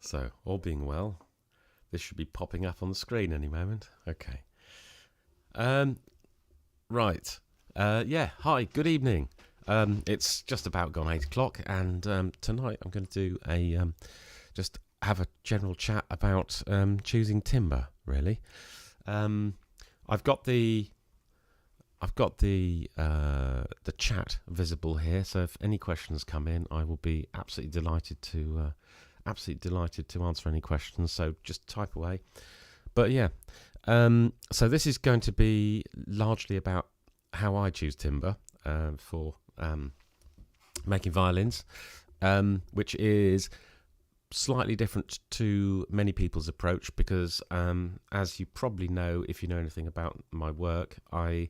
So, all being well, this should be popping up on the screen any moment. Okay. Right. Hi, good evening. It's just about gone 8 o'clock, and tonight I'm going to do just have a general chat about choosing timber, really. I've got the chat visible here, so if any questions come in, I will be absolutely delighted to answer any questions. So just type away. But yeah, so this is going to be largely about how I choose timber for making violins, which is slightly different to many people's approach because, as you probably know, if you know anything about my work, I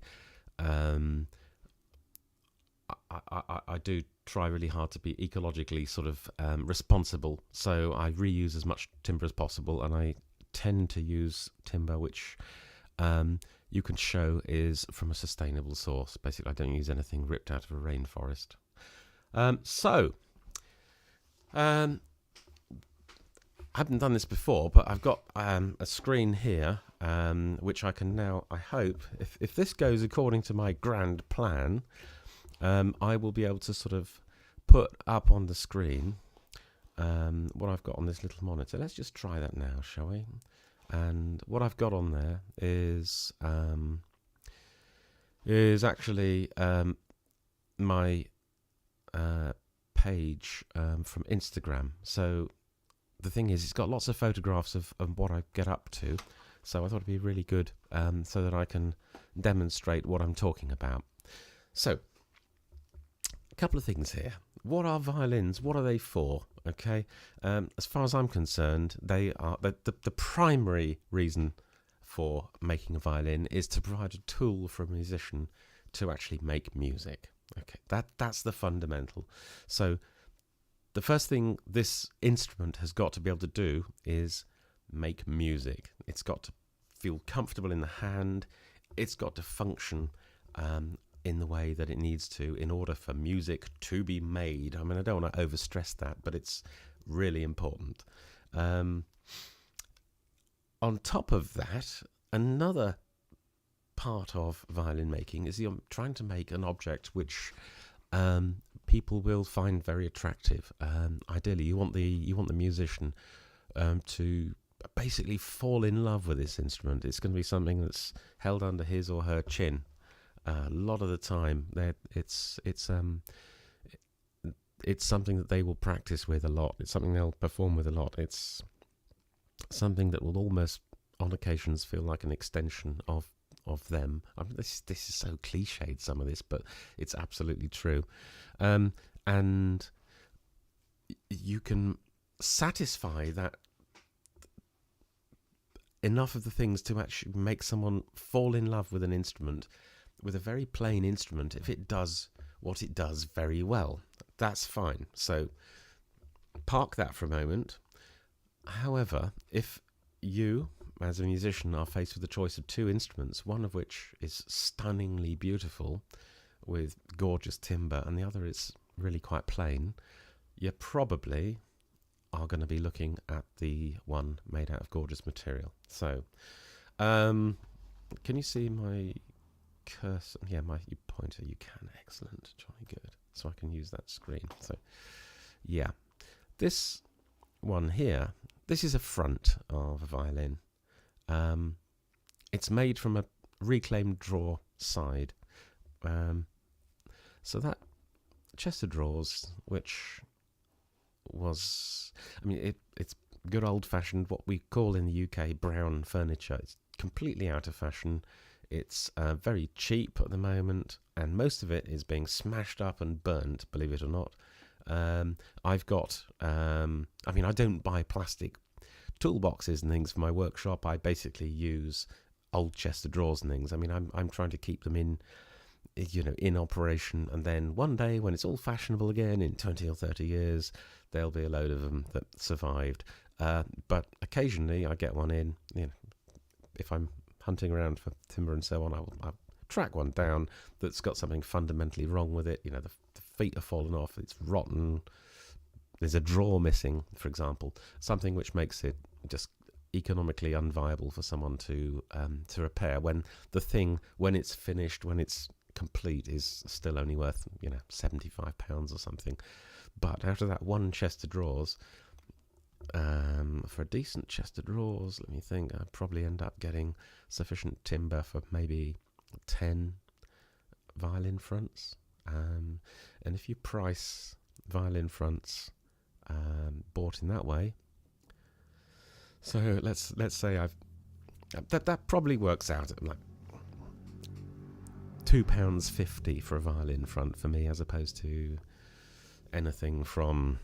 do try really hard to be ecologically sort of responsible. So I reuse as much timber as possible, and I tend to use timber which you can show is from a sustainable source. Basically, I don't use anything ripped out of a rainforest. I haven't done this before, but I've got a screen here, which I can now, I hope, if this goes according to my grand plan, I will be able to sort of put up on the screen what I've got on this little monitor. Let's just try that now, shall we? And what I've got on there is actually my page from Instagram. So the thing is, it's got lots of photographs of what I get up to. So I thought it'd be really good so that I can demonstrate what I'm talking about. So, a couple of things here. What are violins? What are they for? Okay, as far as I'm concerned, they are the primary reason for making a violin is to provide a tool for a musician to actually make music. Okay, that's the fundamental. So the first thing this instrument has got to be able to do is make music. It's got to feel comfortable in the hand. It's got to function in the way that it needs to in order for music to be made. I mean, I don't want to overstress that, but it's really important. On top of that, another part of violin making is you're trying to make an object which people will find very attractive. Ideally, you want the musician to basically fall in love with this instrument. It's going to be something that's held under his or her chin. A lot of the time, it's something that they will practice with a lot. It's something they'll perform with a lot. It's something that will almost, on occasions, feel like an extension of them. I mean, this is so cliched, some of this, but it's absolutely true. And you can satisfy that enough of the things to actually make someone fall in love with an instrument, with a very plain instrument, if it does what it does very well. That's fine. So park that for a moment. However, if you, as a musician, are faced with the choice of two instruments, one of which is stunningly beautiful with gorgeous timber and the other is really quite plain, you probably are going to be looking at the one made out of gorgeous material. So, can you see my cursor? Yeah, my pointer. You can. Excellent. Jolly good. So I can use that screen. So, yeah. This one here, this is a front of a violin. It's made from a reclaimed drawer side. So that chest of drawers, which was, I mean, it's good old-fashioned, what we call in the UK brown furniture. It's completely out of fashion. It's very cheap at the moment, and most of it is being smashed up and burnt, believe it or not. I've got, I mean, I don't buy plastic toolboxes and things for my workshop. I basically use old chest of drawers and things. I mean, I'm trying to keep them in operation, and then one day when it's all fashionable again in 20 or 30 years, there'll be a load of them that survived. But occasionally I get one in, if I'm hunting around for timber and so on, I'll track one down that's got something fundamentally wrong with it. The feet are fallen off, it's rotten, there's a drawer missing, for example, something which makes it just economically unviable for someone to repair, when the thing, when it's finished, when it's complete, is still only worth, you know, £75 or something. But out of that one chest of drawers, for a decent chest of drawers, let me think, I'd probably end up getting sufficient timber for maybe 10 violin fronts. And if you price violin fronts bought in that way, so let's say that probably works out at like £2.50 for a violin front for me, as opposed to anything from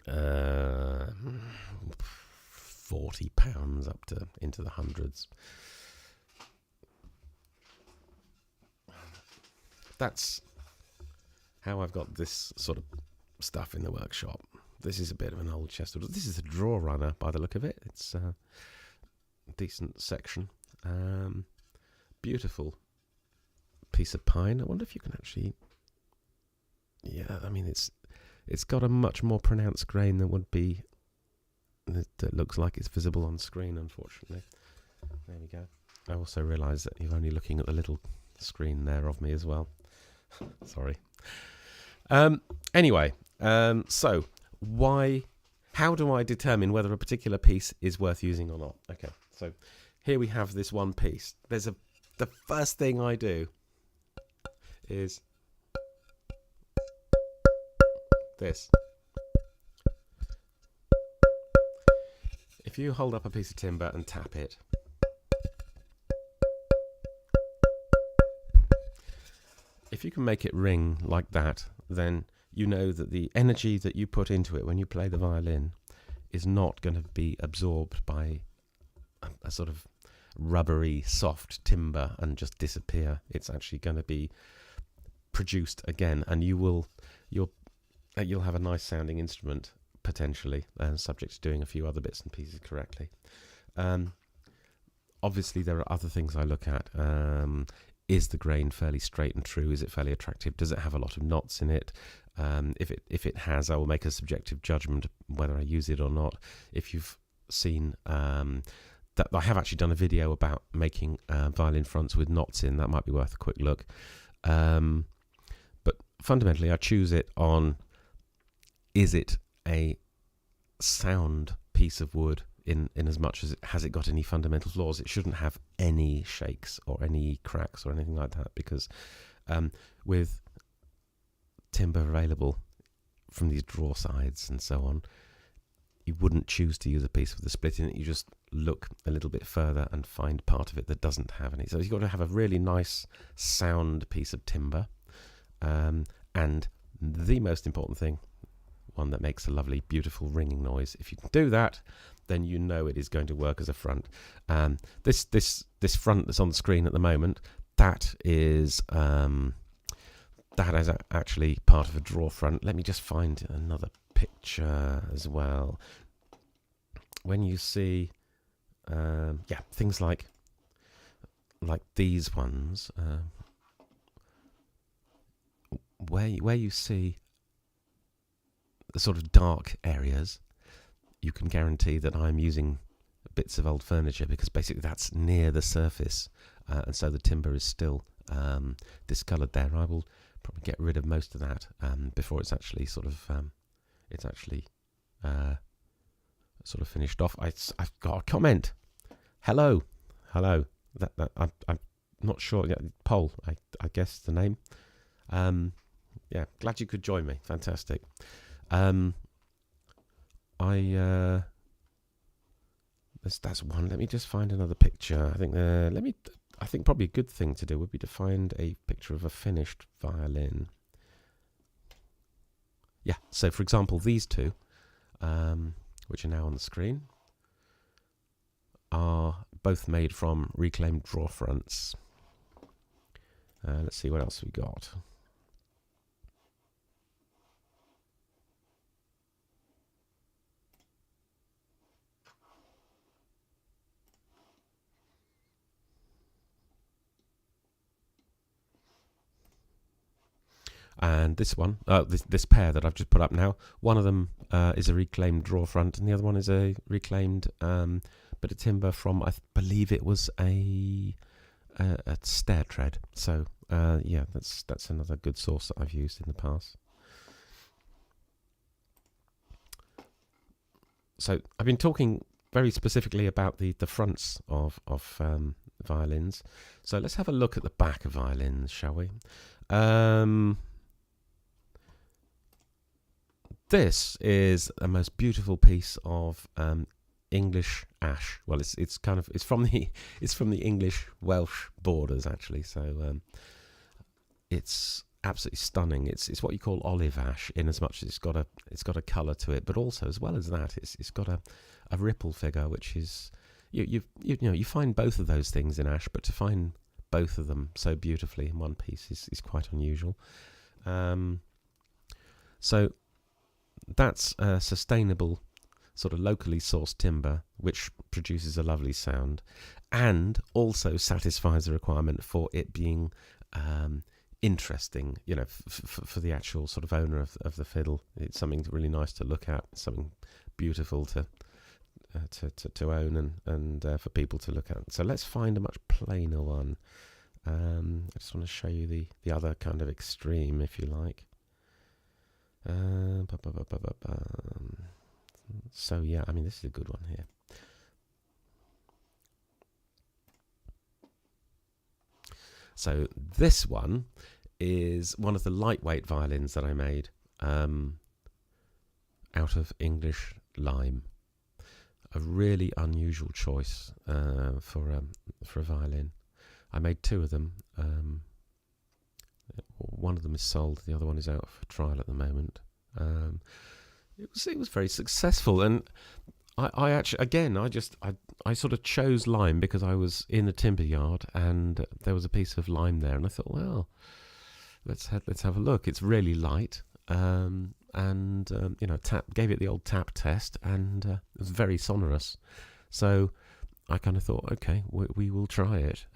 £40 up to into the hundreds. That's how I've got this sort of stuff in the workshop. This is a bit of an old chest. This is a draw runner by the look of it. It's a decent section. Beautiful piece of pine. I wonder if you can actually... Yeah, I mean, it's got a much more pronounced grain than would be... That looks like it's visible on screen, unfortunately. There we go. I also realise that you're only looking at the little screen there of me as well. Sorry. Anyway, so how do I determine whether a particular piece is worth using or not? Okay, so here we have this one piece. The first thing I do is this. If you hold up a piece of timber and tap it, if you can make it ring like that, then you know that the energy that you put into it when you play the violin is not going to be absorbed by a sort of rubbery, soft timber and just disappear. It's actually going to be produced again, and you'll have a nice sounding instrument potentially, subject to doing a few other bits and pieces correctly. Obviously, there are other things I look at. Is the grain fairly straight and true? Is it fairly attractive? Does it have a lot of knots in it? If it has, I will make a subjective judgment whether I use it or not. If you've seen that, I have actually done a video about making violin fronts with knots in. That might be worth a quick look. But fundamentally, I choose it on: is it a sound piece of wood? In as much as has it got any fundamental flaws? It shouldn't have any shakes or any cracks or anything like that, because with timber available from these draw sides and so on, you wouldn't choose to use a piece with a split in it. You just look a little bit further and find part of it that doesn't have any. So you've got to have a really nice sound piece of timber, and the most important thing, one that makes a lovely, beautiful ringing noise. If you can do that, then you know it is going to work as a front. This front that's on the screen at the moment, that is actually part of a draw front. Let me just find another picture as well. When you see, things like these ones, where you see the sort of dark areas, you can guarantee that I'm using bits of old furniture, because basically that's near the surface, and so the timber is still discoloured there. I will probably get rid of most of that before it's actually sort of finished off. I've got a comment. Hello. That I'm not sure. Yeah, Pole, I guess the name. Glad you could join me. Fantastic. That's one. Let me just find another picture. I think probably a good thing to do would be to find a picture of a finished violin. Yeah. So, for example, these two, which are now on the screen, are both made from reclaimed draw fronts. Let's see what else we got. And this one, this pair that I've just put up now, one of them is a reclaimed draw front, and the other one is a reclaimed bit of timber from, I believe it was a stair tread. So yeah, that's another good source that I've used in the past. So I've been talking very specifically about the fronts of violins. So let's have a look at the back of violins, shall we? This is a most beautiful piece of English ash. Well, it's from the English Welsh borders actually. So it's absolutely stunning. It's what you call olive ash, in as much as it's got a colour to it, but also, as well as that, it's got a ripple figure, which is you find both of those things in ash, but to find both of them so beautifully in one piece is quite unusual. So that's a sustainable, sort of locally sourced timber, which produces a lovely sound, and also satisfies the requirement for it being interesting, for the actual sort of owner of the fiddle. It's something really nice to look at, something beautiful to own and for people to look at. So let's find a much plainer one. I just want to show you the other kind of extreme, if you like. So yeah, I mean, this is a good one here. So this one is one of the lightweight violins that I made out of English lime. A really unusual choice for a violin. I made two of them. One of them is sold, the other one is out for trial at the moment. It was very successful, and I actually, again, I sort of chose lime because I was in the timber yard and there was a piece of lime there, and I thought, well, let's have a look. It's really light, and gave it the old tap test, and it was very sonorous. So I kind of thought, okay, we will try it.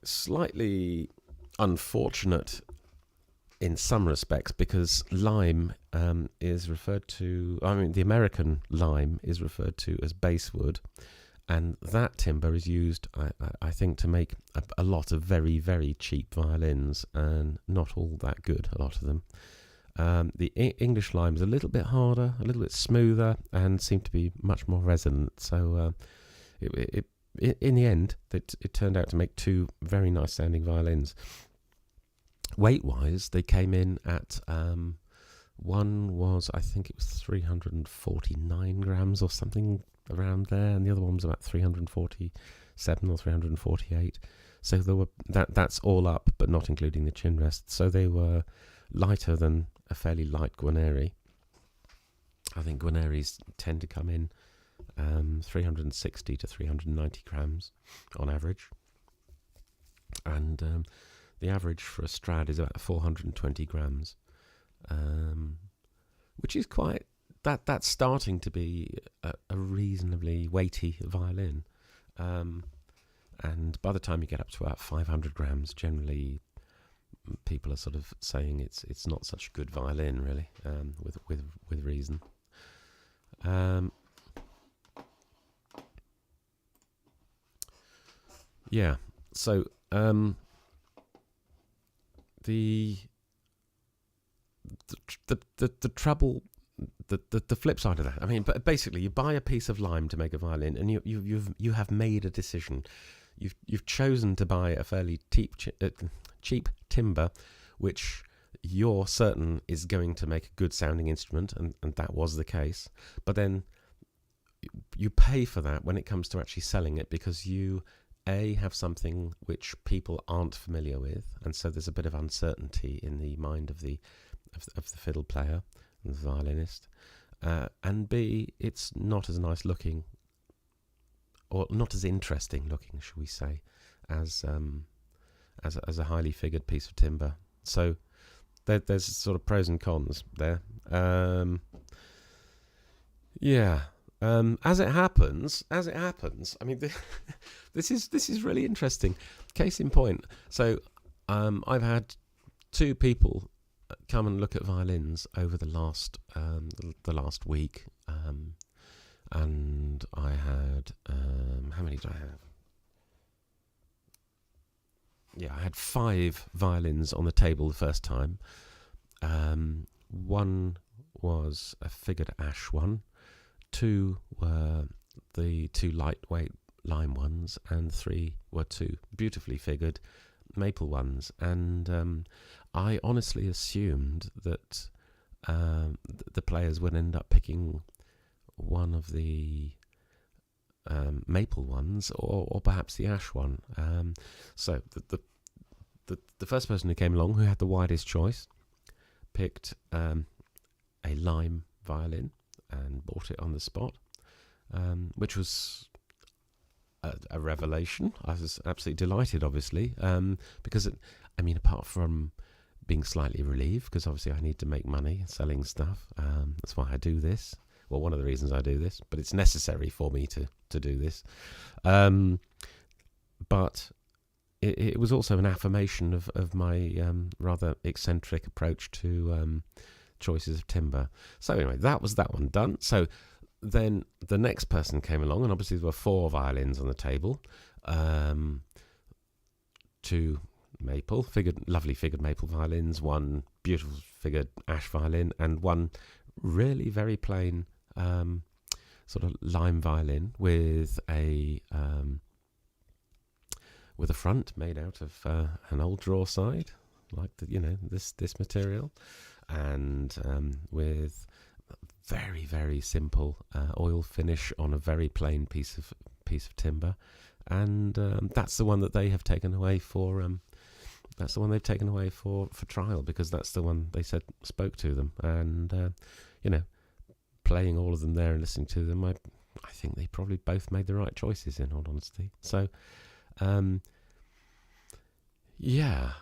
Slightly unfortunate in some respects, because lime is referred to, the American lime is referred to as basswood, and that timber is used, I think, to make a lot of very, very cheap violins, and not all that good, a lot of them. The English lime is a little bit harder, a little bit smoother, and seemed to be much more resonant. So in the end, it turned out to make two very nice sounding violins. Weight-wise, they came in at, one was, I think it was 349 grams or something around there, and the other one was about 347 or 348. So there were that's all up, but not including the chin rest. So they were lighter than a fairly light Guarneri. I think Guarneris tend to come in 360 to 390 grams on average, and the average for a Strad is about 420 grams, which is quite, that's starting to be a reasonably weighty violin. And by the time you get up to about 500 grams, generally people are sort of saying it's not such a good violin, really, with reason. Yeah, so the trouble, the flip side of that, I mean, but basically, you buy a piece of lime to make a violin, and you have made a decision. You've chosen to buy a fairly cheap timber, which you're certain is going to make a good sounding instrument, and that was the case. But then you pay for that when it comes to actually selling it, because you have something which people aren't familiar with, and so there's a bit of uncertainty in the mind of the fiddle player and the violinist, and B, it's not as nice looking, or not as interesting looking, shall we say, as a highly figured piece of timber. So there's sort of pros and cons there. As it happens, I mean, this is really interesting. Case in point, so I've had 2 people come and look at violins over the last week, and I had how many did I have? Yeah, I had 5 violins on the table the first time. One was a figured ash one, 2 were the 2 lightweight lime ones, and 3 were 2 beautifully figured maple ones. And I honestly assumed that the players would end up picking one of the maple ones, or perhaps the ash one. So the first person who came along, who had the widest choice, picked a lime violin and bought it on the spot, which was a revelation. I was absolutely delighted, obviously, because apart from being slightly relieved, because obviously I need to make money selling stuff. That's why I do this. Well, one of the reasons I do this, but it's necessary for me to do this. But it was also an affirmation of my rather eccentric approach to choices of timbre. So anyway, that was that one done. So then the next person came along, and obviously there were 4 violins on the table. 2 maple, lovely figured maple violins, 1 beautiful figured ash violin, and 1 really very plain sort of lime violin with a front made out of an old draw side, like this material, and with very, very simple oil finish on a very plain piece of timber, and that's the one that they have taken away for. That's the one they've taken away for trial, because that's the one they said spoke to them, and playing all of them there and listening to them, I think they probably both made the right choices, in all honesty. So, yeah.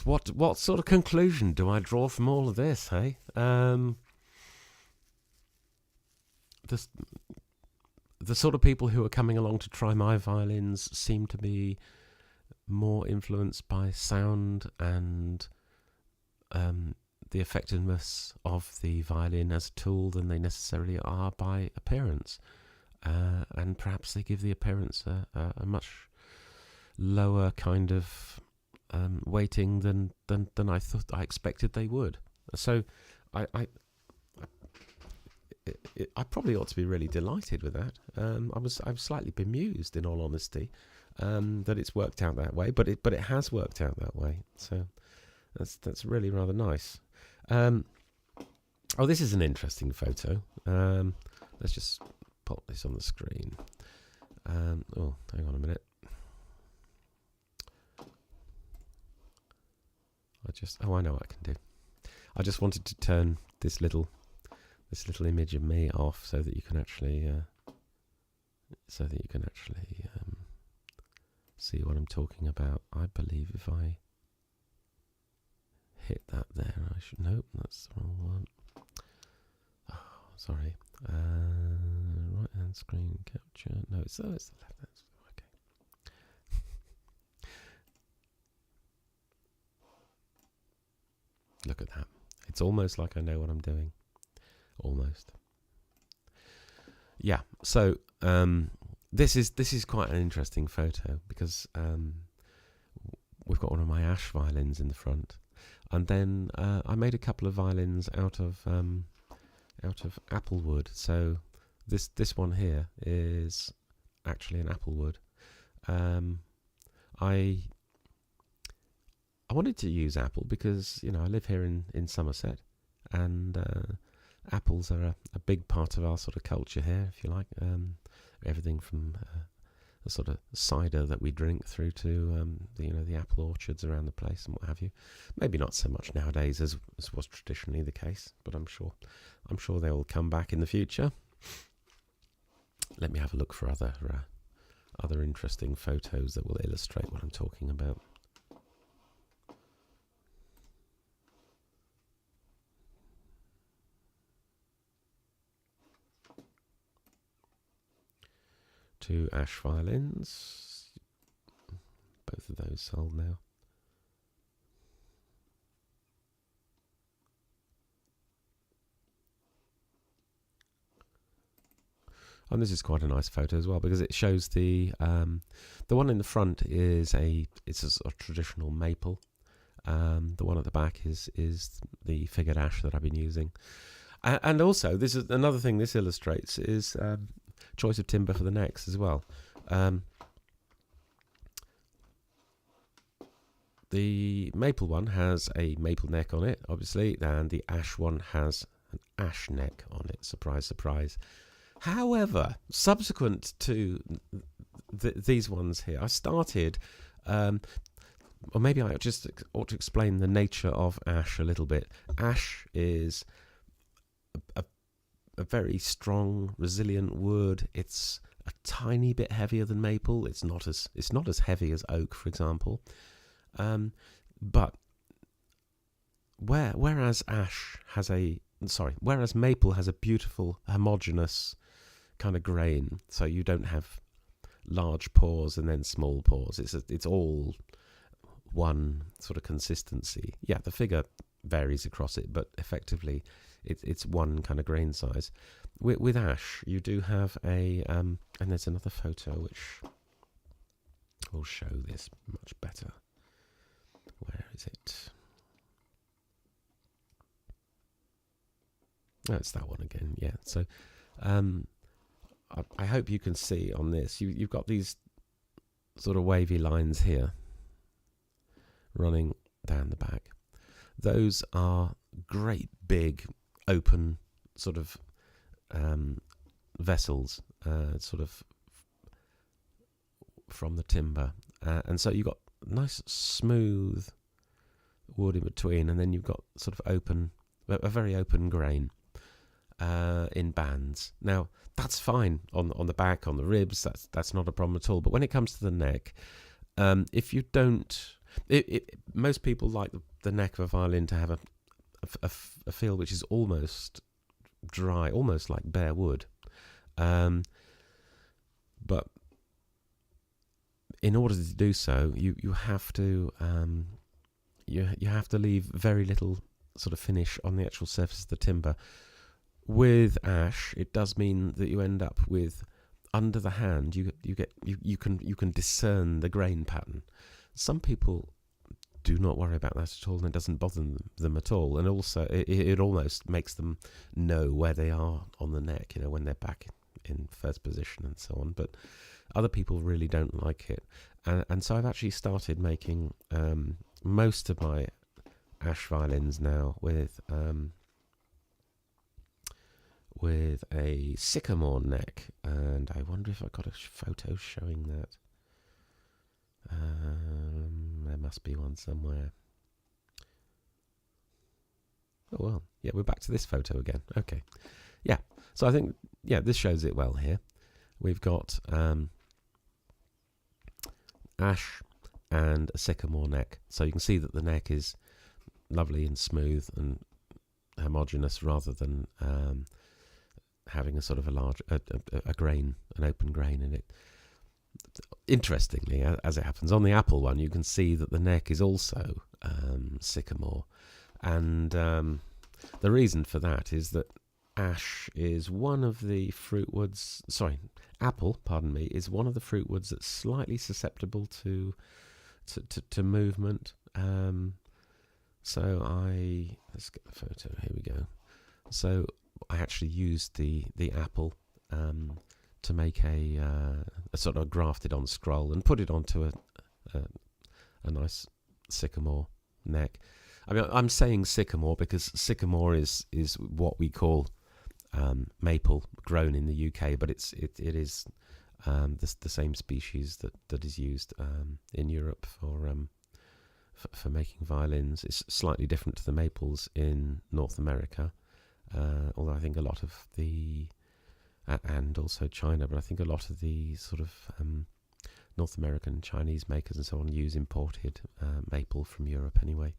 What sort of conclusion do I draw from all of this, hey? The sort of people who are coming along to try my violins seem to be more influenced by sound and the effectiveness of the violin as a tool than they necessarily are by appearance. And perhaps they give the appearance a much lower kind of weighting than I thought I expected they would. So I probably ought to be really delighted with that. I was slightly bemused, in all honesty, that it's worked out that way, but it has worked out that way. So that's really rather nice. This is an interesting photo. Let's just pop this on the screen. Hang on a minute. I know what I can do. I just wanted to turn this little image of me off so that you can actually see what I'm talking about. I believe if I hit that there, I should. Nope, that's the wrong one. Oh, sorry. Right hand screen capture. No, it's the left hand. Okay. Look at that. It's almost like I know what I'm doing. Almost. Yeah. So this is quite an interesting photo, because we've got one of my ash violins in the front, and then I made a couple of violins out of apple wood. So this one here is actually an apple wood. I wanted to use apple because I live here in Somerset, and apples are a big part of our sort of culture here, if you like. Everything from the sort of cider that we drink through to the apple orchards around the place and what have you. Maybe not so much nowadays as was traditionally the case, but I'm sure they will come back in the future. Let me have a look for other interesting photos that will illustrate what I'm talking about. Two ash violins. Both of those sold now. And this is quite a nice photo as well, because it shows the one in the front is it's a sort of traditional maple. The one at the back is the figured ash that I've been using. And also, this is another thing this illustrates is choice of timber for the necks as well. The maple one has a maple neck on it, obviously, and the ash one has an ash neck on it. Surprise, surprise. However, subsequent to these ones here, I started, or maybe I just ought to explain the nature of ash a little bit. Ash is a very strong, resilient wood. It's a tiny bit heavier than maple. It's not as heavy as oak, for example. But whereas maple has a beautiful homogeneous kind of grain, so you don't have large pores and then small pores. It's all one sort of consistency. Yeah, the figure varies across it, but effectively it's one kind of grain size. With ash, you do have and there's another photo which will show this much better. Where is it? Oh, it's that one again. Yeah. So, I hope you can see on this. You've got these sort of wavy lines here running down the back. Those are great big open sort of vessels, sort of from the timber, and so you've got nice smooth wood in between, and then you've got sort of a very open grain in bands. Now that's fine on the back, on the ribs. That's not a problem at all. But when it comes to the neck, if you don't, most people like the neck of a violin to have a feel which is almost dry, almost like bare wood. But in order to do so, you have to you have to leave very little sort of finish on the actual surface of the timber. With ash, it does mean that you end up with, under the hand, you can discern the grain pattern. Some people do not worry about that at all, and it doesn't bother them at all. And also, it almost makes them know where they are on the neck, when they're back in first position and so on. But other people really don't like it, and so I've actually started making most of my ash violins now with a sycamore neck, and I wonder if I got a photo showing that. There must be one somewhere. Oh well, yeah, we're back to this photo again. Okay, yeah. So I think this shows it well here. We've got ash and a sycamore neck, so you can see that the neck is lovely and smooth and homogeneous, rather than having a sort of a large an open grain in it. Interestingly, as it happens, on the apple one, you can see that the neck is also sycamore, and the reason for that is that ash is one of the fruit woods. Apple, pardon me, is one of the fruit woods that's slightly susceptible to movement. Let's get the photo. Here we go. So I actually used the apple to make a sort of grafted on scroll and put it onto a nice sycamore neck. I mean, I'm saying sycamore because sycamore is what we call maple grown in the UK, but it is the same species that is used in Europe for making violins. It's slightly different to the maples in North America, although I think a lot of the and also China, but I think a lot of the sort of North American Chinese makers and so on use imported maple from Europe anyway.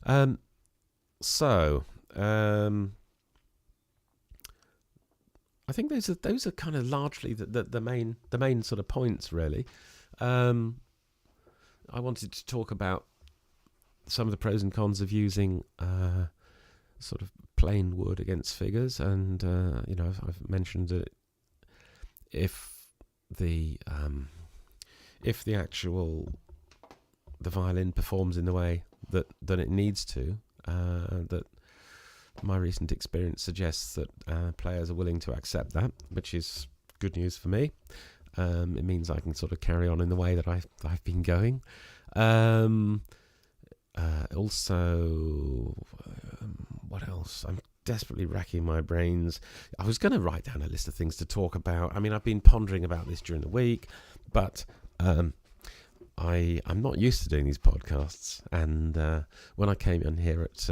I think those are kind of largely the main sort of points, really. I wanted to talk about some of the pros and cons of using sort of plain wood against figures, and I've mentioned it if the violin performs in the way that it needs to, that my recent experience suggests that players are willing to accept that, which is good news for me. It means I can sort of carry on in the way that I've been going. Also, what else? I'm desperately racking my brains. I was going to write down a list of things to talk about. I mean, I've been pondering about this during the week, but I'm not used to doing these podcasts. And when I came in here at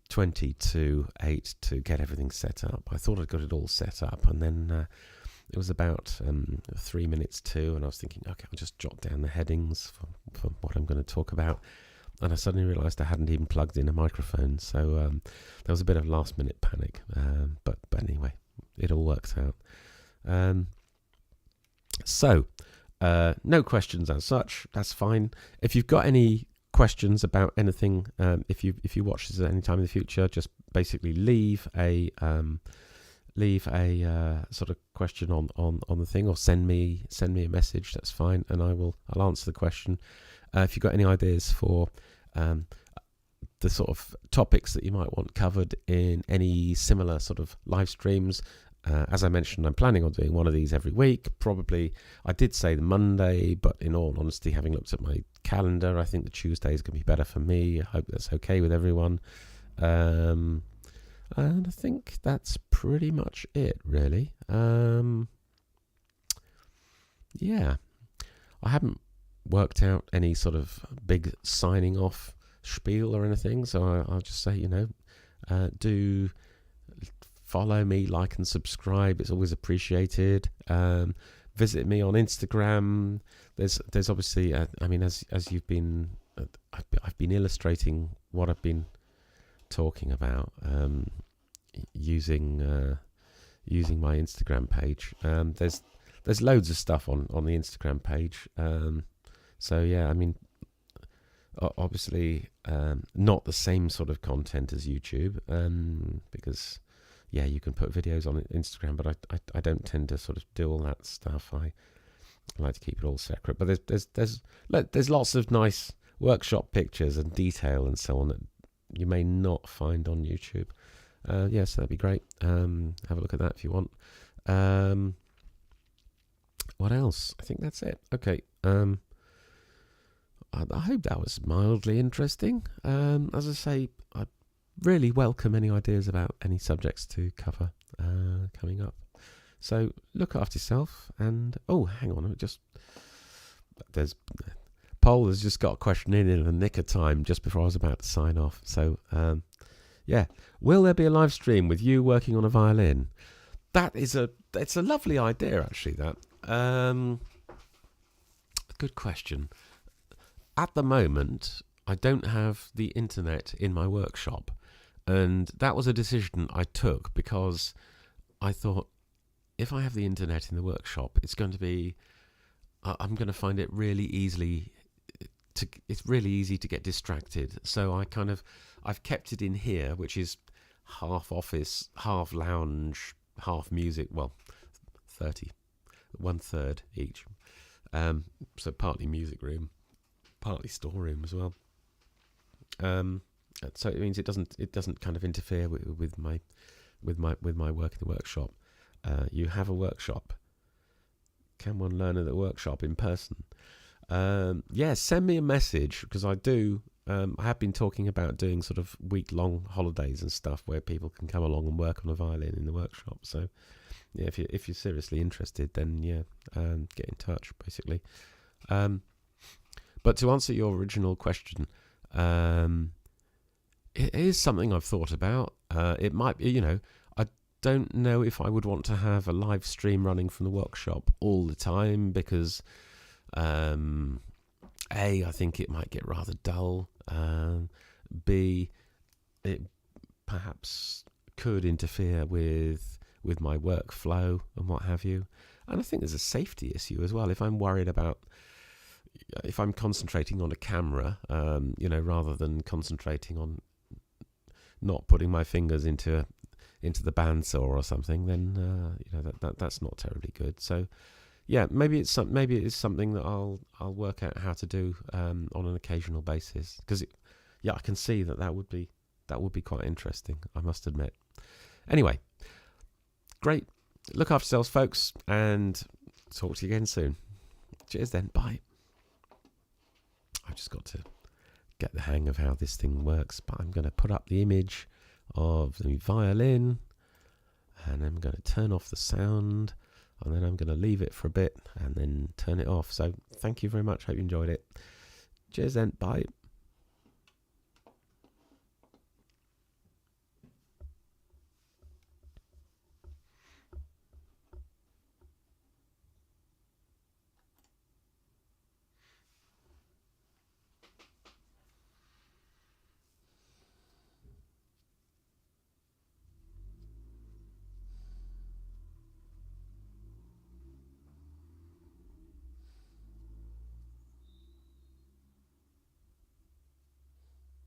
20 to 8 to get everything set up, I thought I'd got it all set up, and then it was about 3 minutes to, and I was thinking, okay, I'll just jot down the headings for what I'm going to talk about. And I suddenly realised I hadn't even plugged in a microphone, so there was a bit of last-minute panic. But anyway, it all worked out. So, no questions as such. That's fine. If you've got any questions about anything, if you watch this at any time in the future, just basically leave a sort of question on the thing, or send me a message. That's fine, and I'll answer the question. If you've got any ideas for the sort of topics that you might want covered in any similar sort of live streams, as I mentioned, I'm planning on doing one of these every week. Probably, I did say the Monday, but in all honesty, having looked at my calendar, I think the Tuesday is going to be better for me. I hope that's okay with everyone. And I think that's pretty much it, really. Yeah, I haven't worked out any sort of big signing off spiel or anything, so I'll just say, do follow me, like and subscribe. It's always appreciated. Visit me on Instagram. There's obviously as you've been I've been illustrating what I've been talking about using my Instagram page. There's loads of stuff on the Instagram page. So yeah, I mean, obviously not the same sort of content as YouTube, because yeah, you can put videos on Instagram, but I don't tend to sort of do all that stuff. I like to keep it all separate. But there's lots of nice workshop pictures and detail and so on that you may not find on YouTube. Yeah, so that'd be great. Have a look at that if you want. What else? I think that's it. Okay. I hope that was mildly interesting. As I say, I really welcome any ideas about any subjects to cover coming up. So look after yourself. And hang on, Paul has just got a question in the nick of time, just before I was about to sign off. So yeah, will there be a live stream with you working on a violin? It's a lovely idea, actually. That good question. At the moment, I don't have the internet in my workshop, and that was a decision I took because I thought, if I have the internet in the workshop, I'm going to find it really easy to get distracted. So I've kept it in here, which is half office, half lounge, half music. Well, 1/3 each. So partly music room, partly storeroom as well. So it means it doesn't kind of interfere with my work in the workshop. You have a workshop. Can one learn at the workshop in person? Yeah, send me a message, because I do. I have been talking about doing sort of week-long holidays and stuff where people can come along and work on a violin in the workshop. So yeah, if you're seriously interested, then yeah, get in touch, basically. But to answer your original question, it is something I've thought about. It might be, I don't know if I would want to have a live stream running from the workshop all the time, because A, I think it might get rather dull. B, it perhaps could interfere with my workflow and what have you. And I think there's a safety issue as well. If I'm concentrating on a camera, rather than concentrating on not putting my fingers into into the bandsaw or something, then you know that's not terribly good. So yeah, maybe it's something that I'll work out how to do on an occasional basis, because yeah, I can see that would be quite interesting, I must admit. Anyway, great. Look after yourselves, folks, and talk to you again soon. Cheers then. Bye. I've just got to get the hang of how this thing works, but I'm going to put up the image of the violin, and I'm going to turn off the sound, and then I'm going to leave it for a bit and then turn it off. So thank you very much. Hope you enjoyed it. Cheers then. Bye.